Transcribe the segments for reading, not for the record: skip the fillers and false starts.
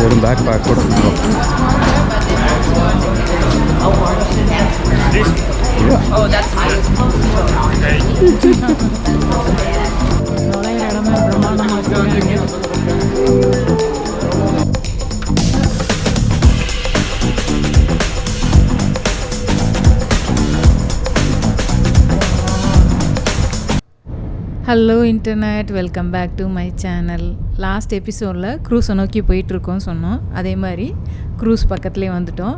வெறும் back back கூட இருக்கும். Oh, that's nice. Okay. நுழையிற இடமே பிரம்மாண்டமாக வச்சுருக்காங்க. Hello internet, welcome back to my channel. Last எபிசோடில் க்ரூஸை நோக்கி போயிட்டுருக்கோம் சொன்னோம். அதே மாதிரி க்ரூஸ் பக்கத்துலேயே வந்துட்டோம்.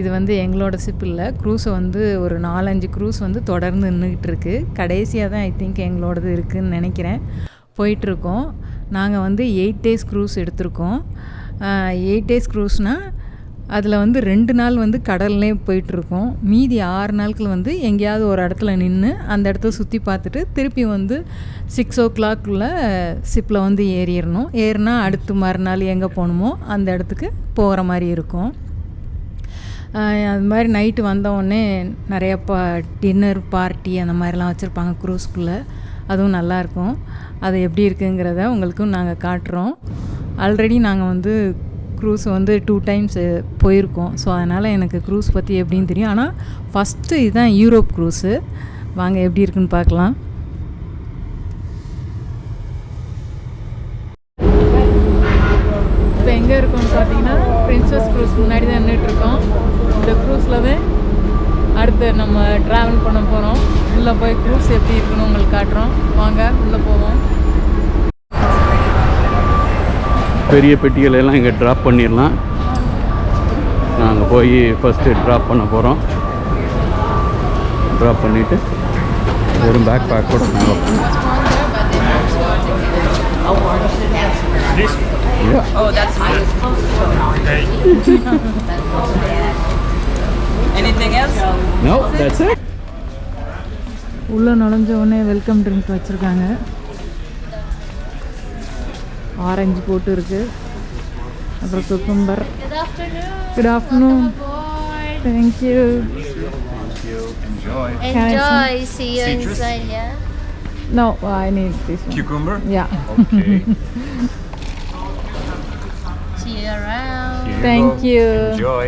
இது வந்து எங்களோட ஷிப் இல்லை, க்ரூஸை வந்து ஒரு 4-5 க்ரூஸ் வந்து தொடர்ந்து நின்றுக்கிட்டு இருக்குது. கடைசியாக தான் ஐ திங்க் எங்களோடது இருக்குதுன்னு நினைக்கிறேன். போயிட்டுருக்கோம். நாங்கள் வந்து 8 days க்ரூஸ் எடுத்திருக்கோம். 8 days க்ரூஸ்னால் அதில் வந்து 2 நாள் வந்து கடல்லே போயிட்டுருக்கோம். மீதி 6 நாட்கள் வந்து எங்கேயாவது ஒரு இடத்துல நின்று அந்த இடத்த சுற்றி பார்த்துட்டு திருப்பி வந்து 6 o'clock ஷிப்பில் வந்து ஏறினா அடுத்து மறுநாள் எங்கே போகணுமோ அந்த இடத்துக்கு போகிற மாதிரி இருக்கும். அது மாதிரி நைட்டு வந்தவுடனே நிறைய டின்னர் பார்ட்டி அந்த மாதிரிலாம் வச்சுருப்பாங்க க்ரூஸ்குள்ளே. அதுவும் நல்லாயிருக்கும். அது எப்படி இருக்குங்கிறத உங்களுக்கும் நாங்கள் காட்டுறோம். ஆல்ரெடி நாங்கள் வந்து க்ரூஸ் வந்து 2 times போயிருக்கோம். ஸோ அதனால் எனக்கு க்ரூஸ் பற்றி எப்படின்னு தெரியும். ஆனால் ஃபஸ்ட்டு இதுதான் யூரோப் க்ரூஸு. வாங்க எப்படி இருக்குன்னு பார்க்கலாம். இப்போ எங்கே இருக்கோம்னு பார்த்தீங்கன்னா பிரின்சஸ் க்ரூஸ் முன்னாடி தான் நின்றுட்டுருக்கோம். இந்த க்ரூஸில் தான் அடுத்து நம்ம ட்ராவல் பண்ண போகிறோம். உள்ளே போய் க்ரூஸ் எப்படி இருக்குன்னு உங்களுக்கு காட்டுறோம். வாங்க உள்ளே போவோம். பெரிய பெட்டிகளை எல்லாம் இங்கே ட்ராப் பண்ணிடலாம். நாங்கள் போய் ஃபஸ்ட்டு ட்ராப் பண்ண போகிறோம். ட்ராப் பண்ணிவிட்டு வெறும் பேக் பேக் கூட இருக்கும். Oh, that's nice. Okay. Anything else? No, that's it. உள்ளே நுழைஞ்ச உடனே வெல்கம் ட்ரிங்க் வச்சுருக்காங்க. ஆரஞ்சு போட்டு இருக்குது. அப்புறம் cucumber. Good afternoon. Thank you. Enjoy. See you inside, yeah? No, I need this one. Cucumber? Yeah. Okay. See you around. Here Thank go. you. Enjoy.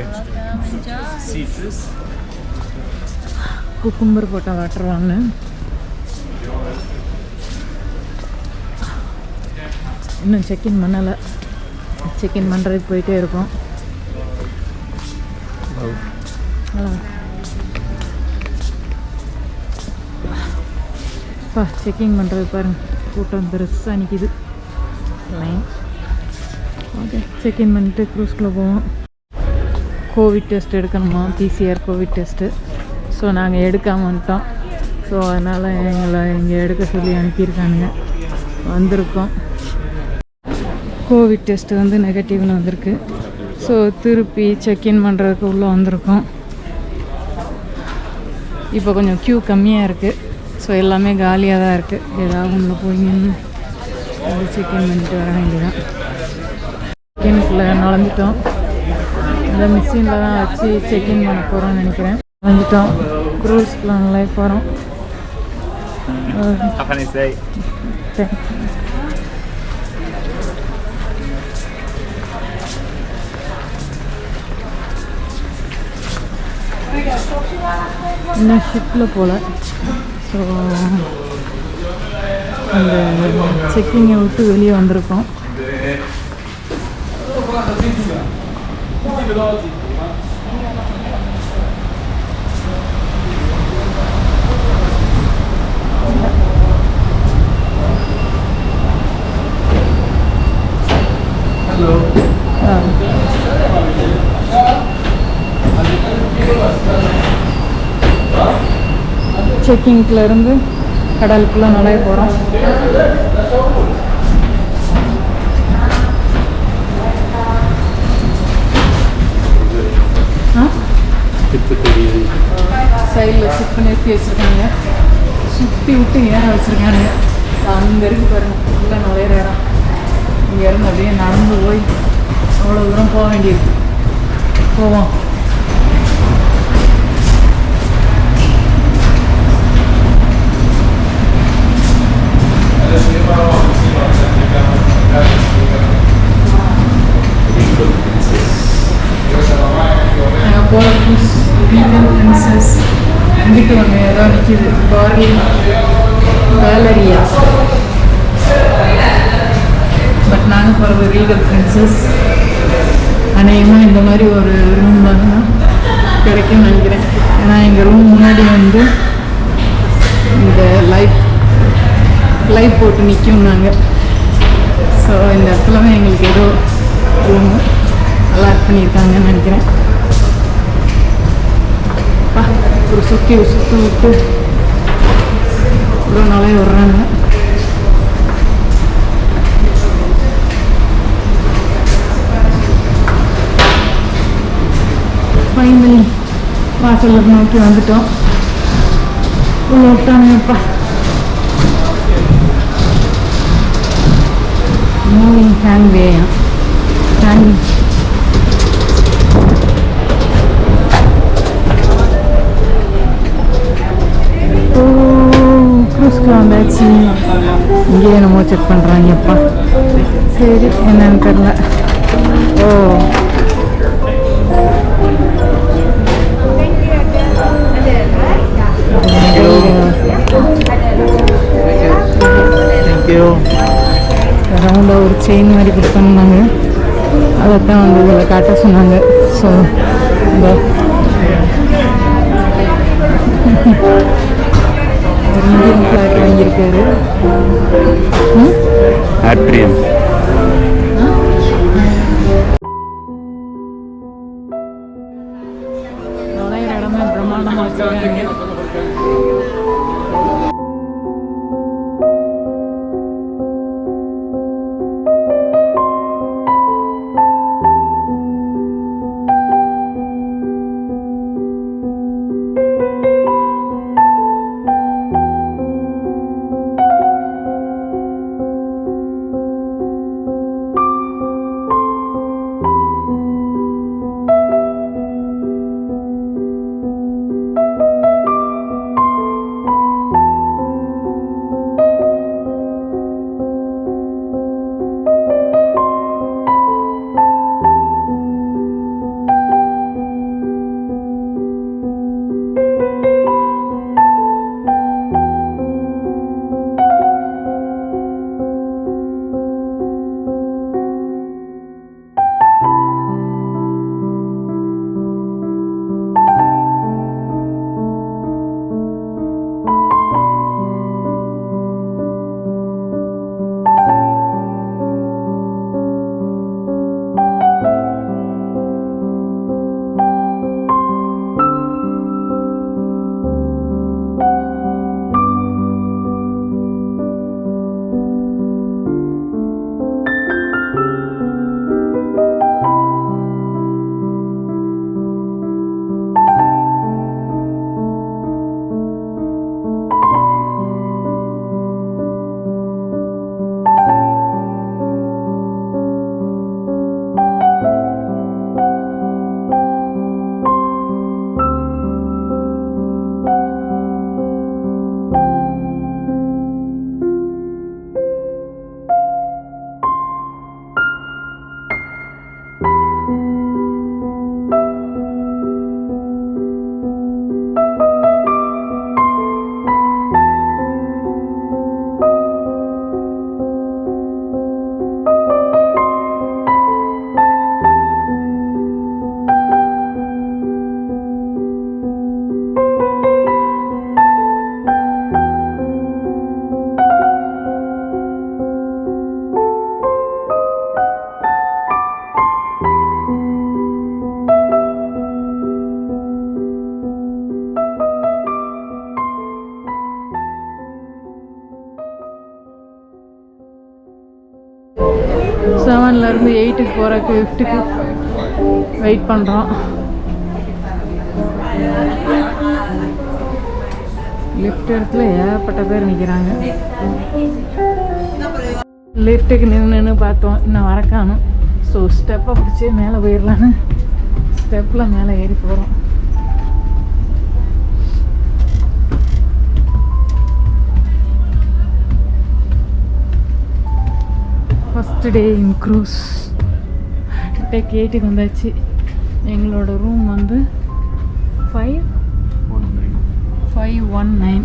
Enjoy. Citrus. Cucumber போட்டால் water வாங்க. இன்னும் check in பண்ணலை. Check in பண்ணுறதுக்கு போயிட்டே இருக்கோம். Check in பண்ணுறது பாருங்கள், கூட்டம் பெருசாக நிற்கிது லைன். ஓகே, செக்இன் பண்ணிட்டு க்ரூஸ்குள்ளே போவோம். கோவிட் டெஸ்ட் எடுக்கணுமா, PCR கோவிட் டெஸ்ட்டு. ஸோ நாங்கள் எடுக்காமல் வந்துட்டோம். ஸோ அதனால் எங்களை இங்கே எடுக்க சொல்லி அனுப்பியிருக்கானுங்க. வந்திருக்கோம். கோவிட் டெஸ்ட்டு வந்து நெகட்டிவ்னு வந்திருக்கு. ஸோ திருப்பி செக்இன் பண்ணுறதுக்கு உள்ளே வந்திருக்கோம். இப்போ கொஞ்சம் க்யூ கம்மியாக இருக்குது. ஸோ எல்லாமே காலியாக தான் இருக்குது. ஏதாவது உள்ளே போய் நின்று அது செக்இன் பண்ணிட்டு வர வேண்டியதான். செக்இன்குள்ளே நுழைஞ்சிட்டோம். இந்த மிஷினில் தான் வச்சு செக்இன் பண்ண போகிறோம்னு நினைக்கிறேன். வந்துட்டோம். க்ரூஸ்க்குள்ள நல்லா போகிறோம். இன்னும் ஷிப்பில் போகல. ஸோ அந்த செக்கிங்கை விட்டு வெளியே வந்திருக்கோம். செக்கிங்லேருந்து கடலுக்குள்ளே நுழைய போகிறோம். சைடில் ஷிப்பு நிறுத்தி வச்சுருக்காங்க. சுற்றி விட்டு ஏற வச்சுருக்காங்க. அங்கே இருக்கு பாருங்கள், உள்ளே நுழையிற இடம். இங்கேருந்து அப்படியே நடந்து போய் அவ்வளோ தூரம் போக வேண்டியிருக்கு. போவோம். கோலபுஸ் ரீகல் பிரின்சஸ் இங்கிட்டு ஒன்று ஏதோ நிற்கிது கேலரியா. பட் நாங்கள் போகிறது ரீகல் பிரின்சஸ். அநேகமாக இந்த மாதிரி ஒரு ரூம் தாங்க கிடைக்கும்னு நினைக்கிறேன். ஏன்னா எங்கள் ரூம் முன்னாடி வந்து இந்த லைட் போட்டு நிற்கும் நாங்கள். ஸோ இந்த இடத்துல தான் எங்களுக்கு ஏதோ ரூம் அலாட் பண்ணியிருக்காங்கன்னு நினைக்கிறேன். ஒரு சுற்றி விட்டு இவ்வளோ நாளே விட்றாங்க. ஃபைனலி வாசலில் நோக்கி வந்துட்டோம். இவ்வளோ விட்டானுங்கப்பா. மூவிங் ஹேண்ட்வே ஹேண்ட் க்ரூஸ்க்கு வந்தாச்சு. இங்கேயே நம்ம செக் பண்ணுறாங்கப்பா. சரி என்னன்னு தெரில. ஓ ரவுண்டாக ஒரு செயின் மாதிரி கொடுத்தாங்க. அதைத்தான் வந்து இதில் காட்ட சொன்னாங்க. ஸோ இந்த ஒரு இந்தியன் ஃப்ளாக் வாங்கியிருக்காரு. ஆட்ரியம் நுழையிற இடமே பிரம்மாண்டமாக வச்சுருக்காங்க. செவன்லேருந்து 8க்கு போகிறக்கு 5க்கு வெயிட் பண்ணுறோம். லிஃப்ட் இடத்துல ஏகப்பட்ட பேர் நிற்கிறாங்க. லிஃப்ட்டுக்கு நின்று பார்த்தோம், இன்னும் வரக்கானும். ஸோ ஸ்டெப்பை பிடிச்சி மேலே போயிடலான்னு ஸ்டெப்பில் மேலே ஏறி போகிறோம். ஃபஸ்ட்டு டே இன் க்ரூஸ். கேட்டுக்கு வந்தாச்சு. எங்களோட ரூம் வந்து 519.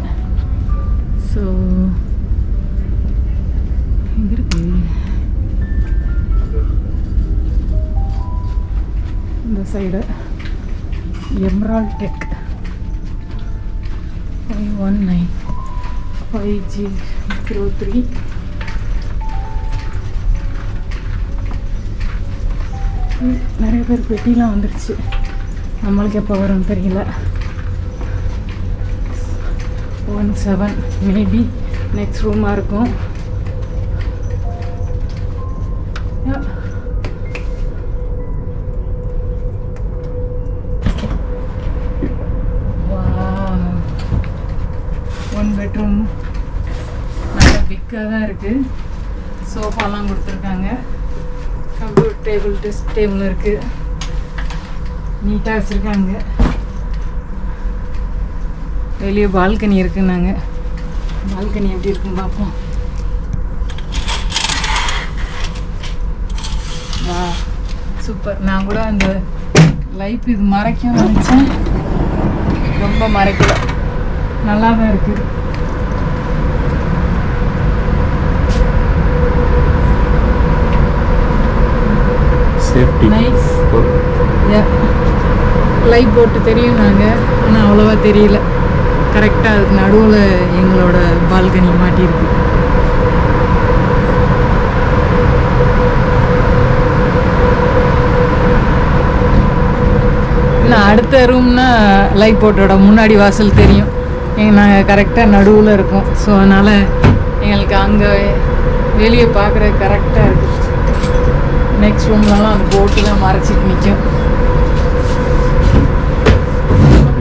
ஸோ எங்கே இருக்கு இந்த சைடு எம்ரால்ட் டெக் 519 5G03. நிறைய பேர் பெட்டிலாம் வந்துருச்சு. நம்மளுக்கு எப்போ வரும் தெரியல. 17 மேபி நெக்ஸ்ட் ரூமாக இருக்கும். ஒன் பெட்ரூம் நல்ல பிக்காக தான் இருக்குது. சோஃபாலாம் கொடுத்துருக்காங்க. கம்ப்யூட்டர் டேபிள், டெஸ்க் டேபிள் இருக்குது. நீட்டாக வச்சுருக்காங்க. வெளியே பால்கனி இருக்குன்னாங்க. பால்கனி எப்படி இருக்குன்னு பார்ப்போம். வா சூப்பர். நான் கூட அந்த லைஃப் இது மறைக்கும் நினச்சேன். ரொம்ப மறைக்கல, நல்லா தான் இருக்குது. Safety nice. லைட் போட்டு தெரியும் நாங்கள், ஆனால் அவ்வளோவா தெரியல. கரெக்டாக அதுக்கு நடுவில் எங்களோட பால்கனி மாட்டியிருக்கு. நான் அடுத்த ரூம்னா லைட் போட்டோட முன்னாடி வாசல் தெரியும். நாங்கள் கரெக்டாக நடுவில் இருக்கோம். ஸோ அதனால் எங்களுக்கு அங்கே வெளியே பார்க்குறது கரெக்டாக இருக்குது. நெக்ஸ்ட் ரூம்லலாம் அந்த போட்டுலாம் மறைச்சிட்டு நிற்கும்.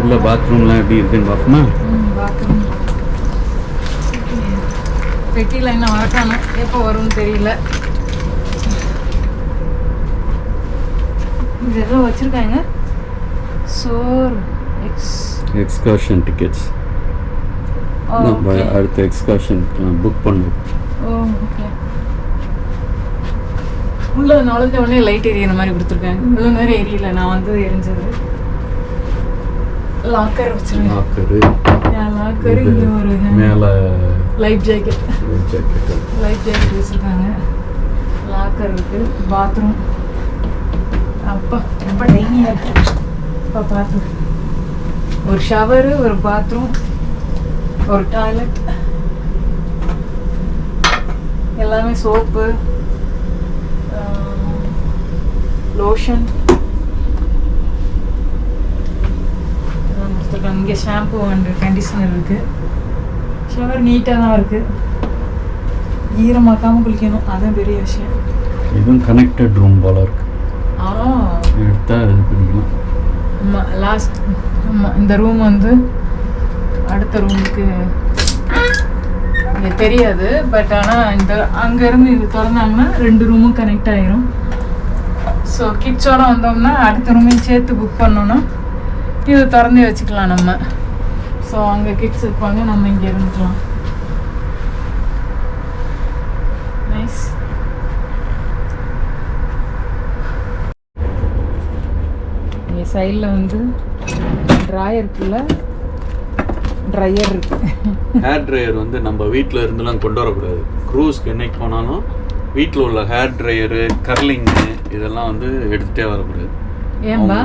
உள்ள பாத்ரூம்லாம் எப்படி இருக்குன்னு பார்ப்போமா? பாத்ரூம் பெட்டியில் இன்னும் வரக்கானோம், எப்போ வரும்னு தெரியல. இது எதோ வச்சுருக்காங்க. சோர் எக்ஸ்கர்ஷன் டிக்கெட்ஸ். அடுத்த எக்ஸ்கர்ஷனுக்குலாம் புக் பண்ணுவோம். ஓ ஓகே. உள்ள நுழைஞ்ச உடனே லைட் எரியிற மாதிரி கொடுத்துருக்காங்க. இவ்வளோ நேரம் எரியல, நான் வந்து எரிஞ்சது. லாக்கர் வச்சுருக்கேன். லாக்கர் இங்கே ஒரு மேலே லைஃப் ஜாக்கெட் வச்சுருக்காங்க. லாக்கர் இருக்குது. பாத்ரூம் அப்பா ரொம்ப டைனியாக இருக்குது. அப்பா பாத்ரூம், ஒரு ஷவரு, ஒரு பாத்ரூம், ஒரு டாய்லெட், எல்லாமே சோப்பு, லோஷன். இங்கே ஷாம்பு அண்ட் கண்டிஷனர் இருக்குது. ஷவர் நீட்டாக தான் இருக்குது. ஈரமாக்காமல் குளிக்கணும், அதுதான் பெரிய விஷயம். இதுவும் கனெக்டட் ரூம் போல இருக்கு. எடுத்தால் இது பண்ணிக்கலாம். ஆமாம், லாஸ்ட். ஆமாம், இந்த ரூம் வந்து அடுத்த ரூமுக்கு இங்கே தெரியாது. பட் ஆனால் இந்த அங்கேருந்து இது திறந்தாங்கன்னா 2 ரூமும் கனெக்ட் ஆகிரும். ஸோ கிட்ஸோடு வந்தோம்னா அடுத்த ரூமையும் சேர்த்து புக் பண்ணோன்னா இது திறந்து வச்சுக்கலாம் நம்ம. ஸோ அங்கே கிட்ஸ் இருப்பாங்க, நம்ம இங்கே இருந்துக்கலாம். நைஸ். இங்கே சைடில் வந்து ட்ராயருக்குள்ள ட்ரையர் இருக்குது. ஹேர் ட்ரையர் வந்து நம்ம வீட்டில் இருந்துலாம் கொண்டு வரக்கூடாது. க்ரூஸ்க்கு என்னைக்கு போனாலும் வீட்டில் உள்ள ஹேர் ட்ரையரு, கர்லிங்கு இதெல்லாம் வந்து எடுத்துகிட்டே வரக்கூடாது. ஏன்பா?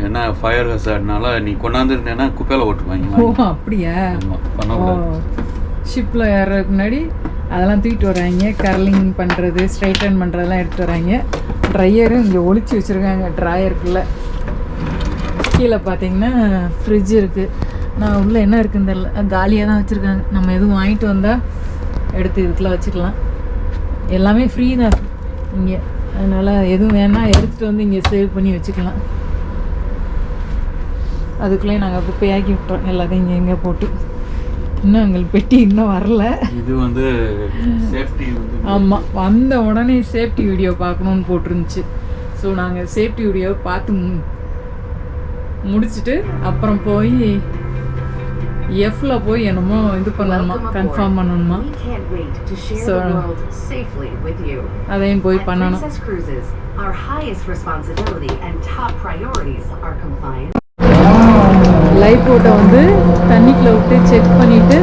ஏன்னா ஃபயர் ஹசார்ட்னால நீ கொண்டாந்துருந்தேன்னா குப்பையில் ஓட்டுவாங்க. ஓ அப்படியா? பண்ணக்கூடாது. ஷிப்பில் ஏறதுக்கு முன்னாடி அதெல்லாம் தூக்கிட்டு வராங்க. கர்லிங் பண்ணுறது, ஸ்ட்ரைட்டன் பண்ணுறதெல்லாம் எடுத்துகிட்டு வராங்க. ட்ரையரு இங்கே ஒழிச்சு வச்சுருக்காங்க ட்ராயருக்குள்ளே. கீழே பார்த்தீங்கன்னா ஃப்ரிட்ஜ் இருக்குது. நான் உள்ளே என்ன இருக்குன்னு தெரியல, காலியாக தான் வச்சுருக்காங்க. நம்ம எதுவும் வாங்கிட்டு வந்தால் எடுத்து இதுக்குள்ளே வச்சுக்கலாம். எல்லாமே ஃப்ரீ தான் இங்கே. அதனால் எதுவும் வேணால் எடுத்துகிட்டு வந்து இங்கே சேவ் பண்ணி வச்சுக்கலாம். அதுக்குள்ளே நாங்கள் குப்பையாக்கி விட்டோம் எல்லாத்தையும் இங்கே எங்கே போட்டு. இன்னும் எங்களுக்கு பெட்டி இன்னும் வரல. இது வந்து சேஃப்டி வந்து ஆமாம், வந்த உடனே சேஃப்டி வீடியோ பார்க்கணுன்னு போட்டிருந்துச்சு. ஸோ நாங்கள் சேஃப்டி வீடியோ பார்த்து முடிச்சுட்டு அப்புறம் போய் எஃப்ல போய் என்னமோ இது பண்ணணுமா, கன்ஃபார்ம் பண்ணணுமா. ஸோ அதையும் போய் பண்ணணும். Our highest responsibility and top priorities are compliance. Life போட்டை வந்து தண்ணிக்குள்ளே விட்டு செக் பண்ணிவிட்டு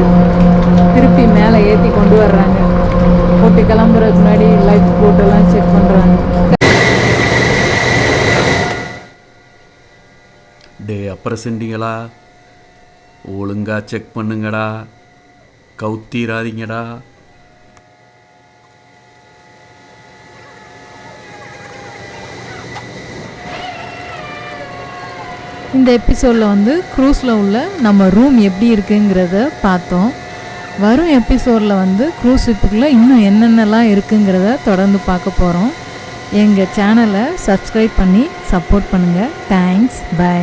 திருப்பி மேலே ஏற்றி கொண்டு வர்றாங்க. போட்டு கிளம்புறதுக்கு முன்னாடி லைஃப் போட்டெல்லாம் செக் பண்ணுறாங்க. டே அப்புறம் செஞ்சீங்களா, ஒழுங்கா செக் பண்ணுங்கடா, கவுத்தீராதீங்கடா. இந்த எபிசோடில் வந்து க்ரூஸில் உள்ள நம்ம ரூம் எப்படி இருக்குங்கிறத பார்த்தோம். வரும் எபிசோடில் வந்து க்ரூஸ் ஷிப்புக்குள்ளே இன்னும் என்னென்னலாம் இருக்குங்கிறத தொடர்ந்து பார்க்க போகிறோம். எங்கள் சேனலை சப்ஸ்கிரைப் பண்ணி சப்போர்ட் பண்ணுங்கள். தேங்க்ஸ். பை.